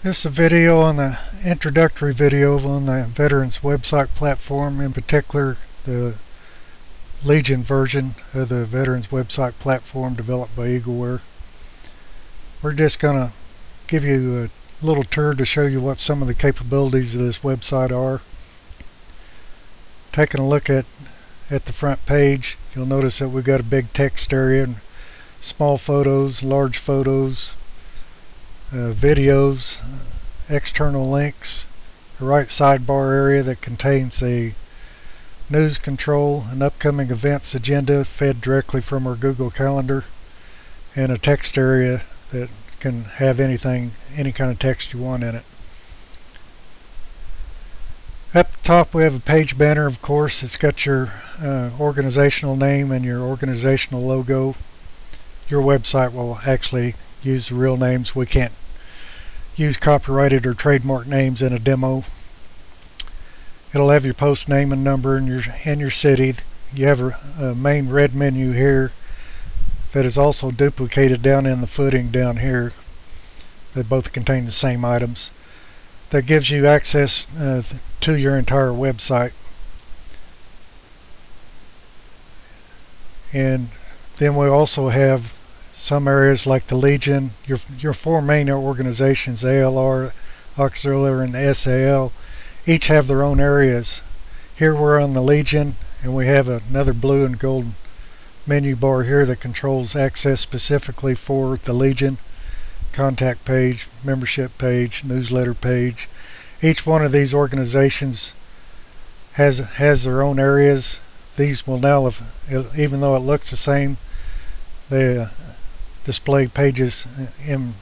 This is a video on the introductory video on the Veterans website platform, in particular the Legion version of the Veterans website platform developed by Eagleware. We're just going to give you a little tour to show you what some of the capabilities of this website are. Taking a look at the front page, you'll notice that we've got a big text area and small photos, large photos, videos, external links, a right sidebar area that contains a news control, an upcoming events agenda fed directly from our Google Calendar, and a text area that can have any kind of text you want in it. At the top we have a page banner. Of course, it's got your organizational name and your organizational logo. Your website will actually use the real names. We can't use copyrighted or trademark names in a demo. It'll have your post name and number and your city. You have a main red menu here that is also duplicated down in the footing down here. They both contain the same items. That gives you access to your entire website. And then we also have some areas like the Legion, your four main organizations, ALR, Auxiliary, and the SAL, each have their own areas. Here we're on the Legion, and we have another blue and gold menu bar here that controls access specifically for the Legion. Contact page, membership page, newsletter page. Each one of these organizations has their own areas. These will now, even though it looks the same, they display pages in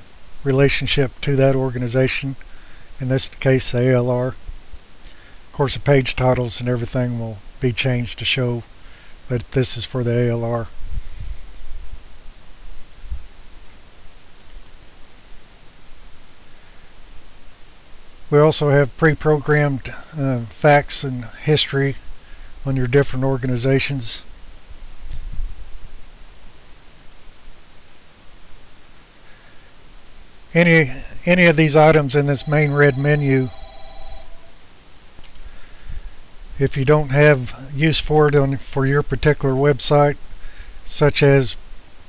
relationship to that organization. In this case, the ALR. Of course, the page titles and everything will be changed to show that this is for the ALR. We also have pre-programmed facts and history on your different organizations. Any of these items in this main red menu, if you don't have use for it for your particular website, such as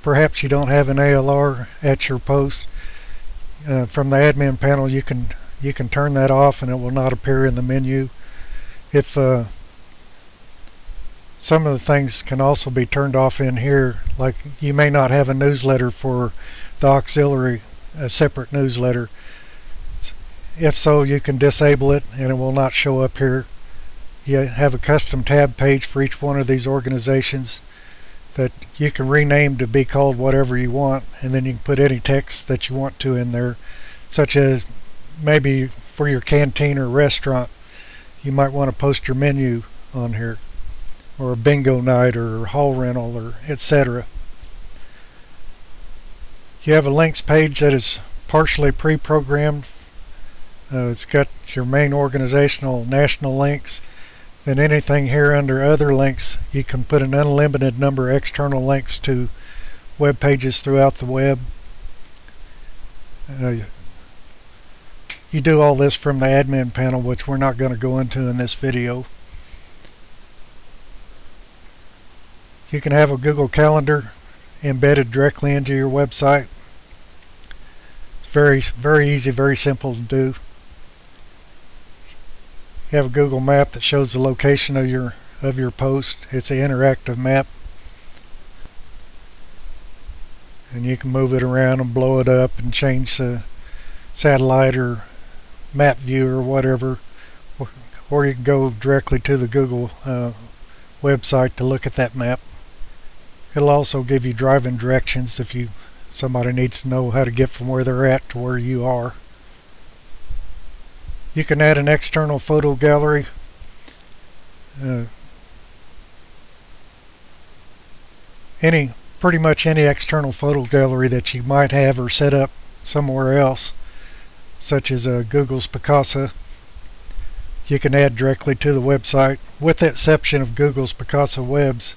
perhaps you don't have an ALR at your post, from the admin panel you can turn that off and it will not appear in the menu. If some of the things can also be turned off in here, like you may not have a newsletter for the auxiliary, a separate newsletter. If so, you can disable it and it will not show up here. You have a custom tab page for each one of these organizations that you can rename to be called whatever you want, and then you can put any text that you want to in there, such as maybe for your canteen or restaurant you might want to post your menu on here, or a bingo night or hall rental, or etc. You have a links page that is partially pre-programmed. It's got your main organizational national links. Then anything here under other links, you can put an unlimited number of external links to web pages throughout the web. You do all this from the admin panel, which we're not going to go into in this video. You can have a Google Calendar embedded directly into your website. It's very easy, very simple to do. You have a Google map that shows the location of your post. It's an interactive map, and you can move it around and blow it up and change the satellite or map view or whatever, or you can go directly to the Google website to look at that map. It'll also give you driving directions if somebody needs to know how to get from where they're at to where you are. You can add an external photo gallery. Pretty much any external photo gallery that you might have or set up somewhere else, such as Google's Picasa, you can add directly to the website. With the exception of Google's Picasa Webs,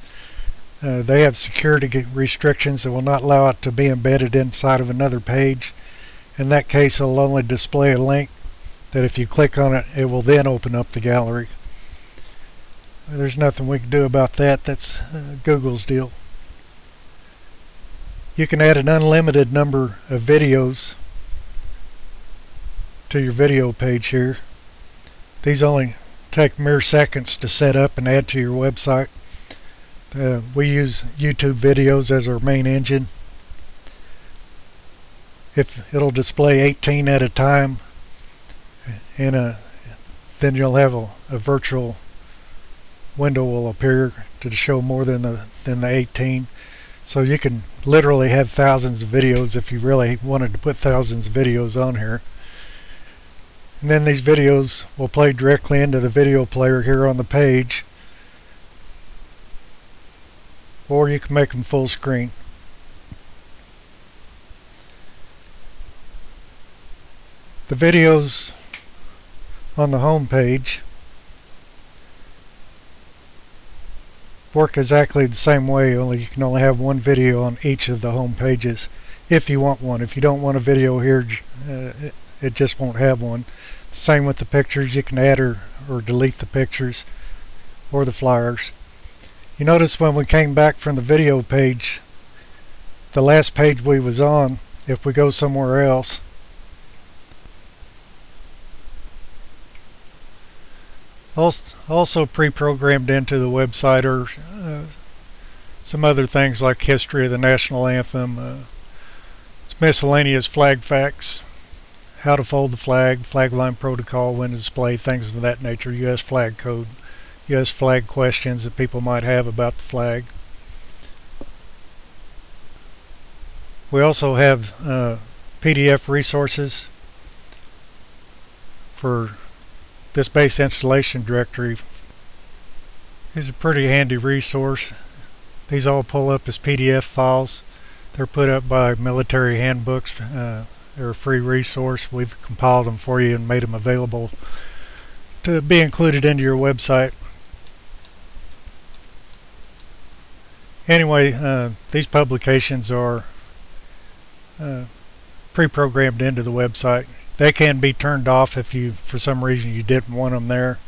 they have security restrictions that will not allow it to be embedded inside of another page, In that case, it'll only display a link that if you click on it, it will then open up the gallery. There's nothing we can do about that. That's Google's deal. You can add an unlimited number of videos to your video page here. These only take mere seconds to set up and add to your website. We use YouTube videos as our main engine. If it'll display 18 at a time, then you'll have a virtual window will appear to show more than the 18. So you can literally have thousands of videos if you really wanted to put thousands of videos on here. And then these videos will play directly into the video player here on the page, or you can make them full screen. The videos on the home page work exactly the same way, only you can only have one video on each of the home pages if you want one. If you don't want a video here, it just won't have one. Same with the pictures. You can add or delete the pictures or the flyers. You notice when we came back from the video page, the last page we was on, if we go somewhere else, also pre-programmed into the website are some other things like history of the national anthem, it's miscellaneous flag facts, how to fold the flag line protocol, when to display, things of that nature, U.S. flag code, U.S. flag questions that people might have about the flag. We also have PDF resources for this base installation directory. Is a pretty handy resource. These all pull up as PDF files. They're put up by military handbooks. They're a free resource. We've compiled them for you and made them available to be included into your website. Anyway, these publications are pre-programmed into the website. They can be turned off if you, for some reason, you didn't want them there.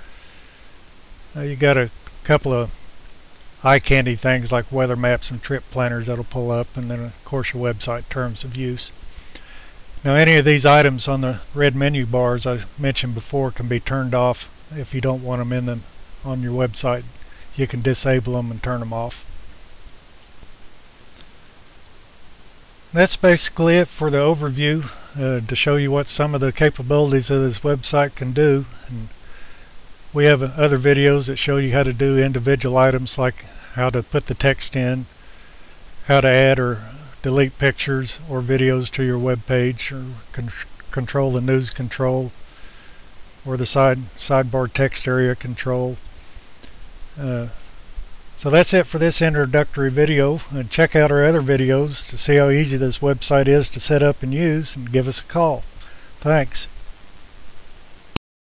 You got a couple of eye candy things like weather maps and trip planners that'll pull up, and then of course your website terms of use. Now any of these items on the red menu bars I mentioned before can be turned off if you don't want them in them on your website. You can disable them and turn them off. That's basically it for the overview, to show you what some of the capabilities of this website can do. And we have other videos that show you how to do individual items, like how to put the text in, how to add or delete pictures or videos to your web page, or control the news control, or the sidebar text area control. So that's it for this introductory video. And check out our other videos to see how easy this website is to set up and use, and give us a call. Thanks.